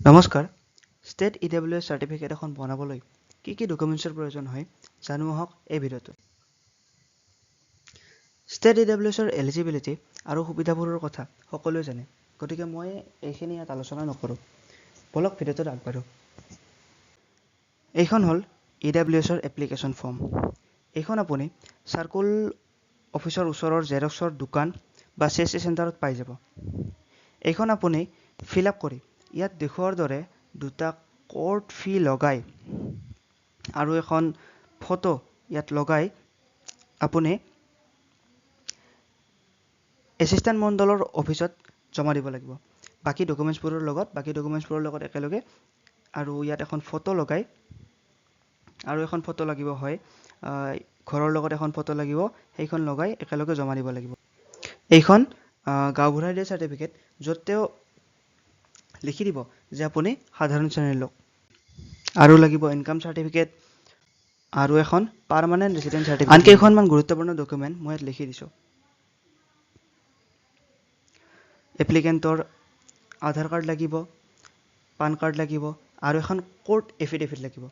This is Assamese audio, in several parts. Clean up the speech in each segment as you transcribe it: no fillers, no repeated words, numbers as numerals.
নমস্কাৰ ষ্টেট EWS চাৰ্টিফিকেট এখন বনাবলৈ কি ডকুমেণ্টছৰ প্ৰয়োজন হয় জানো আহক এই ভিডিঅ'টোত ষ্টেট EWSৰ এলিজিবিলিটি আৰু সুবিধাবোৰৰ কথা সকলোৱে জানে গতিকে মই এইখিনি ইয়াত আলোচনা নকৰোঁ বলক ভিডিঅ'টোত আগবাঢ়ো এইখন হ'ল EWSৰ এপ্লিকেশ্যন ফৰ্ম এইখন আপুনি চাৰ্কুল অফিচৰ ওচৰৰ জেৰক্সৰ দোকান বা CSC চেণ্টাৰত পাই যাব এইখন আপুনি ফিল আপ কৰি ইয়াত দেখুৱাৰ দৰে দুটা কোৰ্ট ফি লগাই আৰু এখন ফটো ইয়াত লগাই আপুনি এছিষ্টেণ্ট মণ্ডলৰ অফিচত জমা দিব লাগিব বাকি ডকুমেণ্টছবোৰৰ লগত একেলগে আৰু ইয়াত এখন ফটো লগাই আৰু এখন ফটো লাগিব হয় ঘৰৰ লগত এখন ফটো লাগিব সেইখন লগাই একেলগে জমা দিব লাগিব এইখন গাঁওবুঢ়াই দিয়া চাৰ্টিফিকেট য'ত তেওঁ লিখি দিব যে আপুনি সাধাৰণ শ্ৰেণীৰ লোক আৰু লাগিব ইনকাম চাৰ্টিফিকেট আৰু এখন পাৰ্মানেণ্ট ৰেচিডেণ্ট চাৰ্টিফিকেট আন কেইখনমান গুৰুত্বপূৰ্ণ ডকুমেণ্ট মই ইয়াত লিখি দিছোঁ এপ্লিকেণ্টৰ আধাৰ কাৰ্ড লাগিব পান কাৰ্ড লাগিব আৰু এখন কোৰ্ট এফিডেভিট লাগিব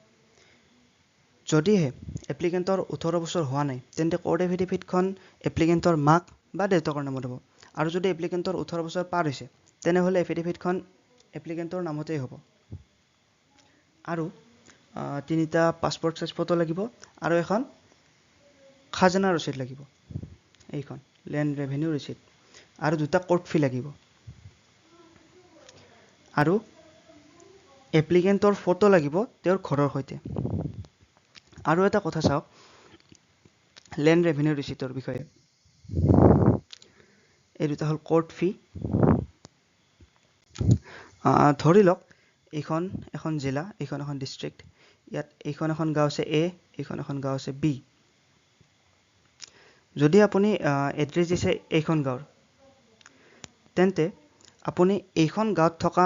যদিহে এপ্লিকেণ্টৰ 18 বছৰ হোৱা নাই তেন্তে কোৰ্ট এফিডেভিটখন এপ্লিকেণ্টৰ মাক বা দেউতাকৰ নামত হ'ব আৰু যদি এপ্লিকেণ্টৰ 18 বছৰ পাৰ হৈছে তেনেহ'লে এফিডেভিটখন এপ্লিকেণ্টৰ নামতেই হ'ব আৰু তিনিটা পাছপৰ্ট সাইজ ফটো লাগিব আৰু এখন খাজানা ৰচিদ লাগিব এইখন লেণ্ড ৰেভিনিউ ৰিচিট আৰু দুটা কোৰ্ট ফি লাগিব আৰু এপ্লিকেণ্টৰ ফটো লাগিব তেওঁৰ ঘৰৰ সৈতে আৰু এটা কথা চাওক লেণ্ড ৰেভিনিউ ৰিচিটৰ বিষয়ে এই দুটা হ'ল কোৰ্ট ফি ধৰি লওক এইখন এখন জিলা এইখন এখন ডিষ্ট্ৰিক্ট ইয়াত এইখন এখন গাঁও আছে A এইখন এখন গাঁও আছে B যদি আপুনি এড্ৰেছ দিছে এইখন গাঁৱৰ তেন্তে আপুনি এইখন গাঁৱত থকা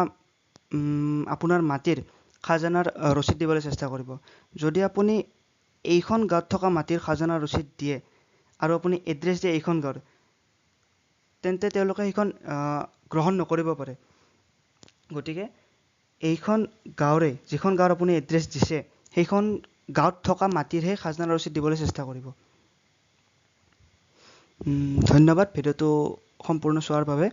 আপোনাৰ মাটিৰ খাজানাৰ ৰচিদ দিবলৈ চেষ্টা কৰিব যদি আপুনি এইখন গাঁৱত থকা মাটিৰ খাজানাৰ ৰচিদ দিয়ে আৰু আপুনি এড্ৰেছ দিয়ে এইখন গাঁৱৰ তেন্তে তেওঁলোকে সেইখন গ্ৰহণ নকৰিব পাৰে গতিকে এইখন গাঁৱৰে যিখন গাঁৱৰ আপুনি এড্ৰেছ দিছে সেইখন গাঁৱত থকা মাটিৰহে খাজনাৰ ৰচিদ দিবলৈ চেষ্টা কৰিব ধন্যবাদ ভিডিঅ'টো সম্পূৰ্ণ চোৱাৰ বাবে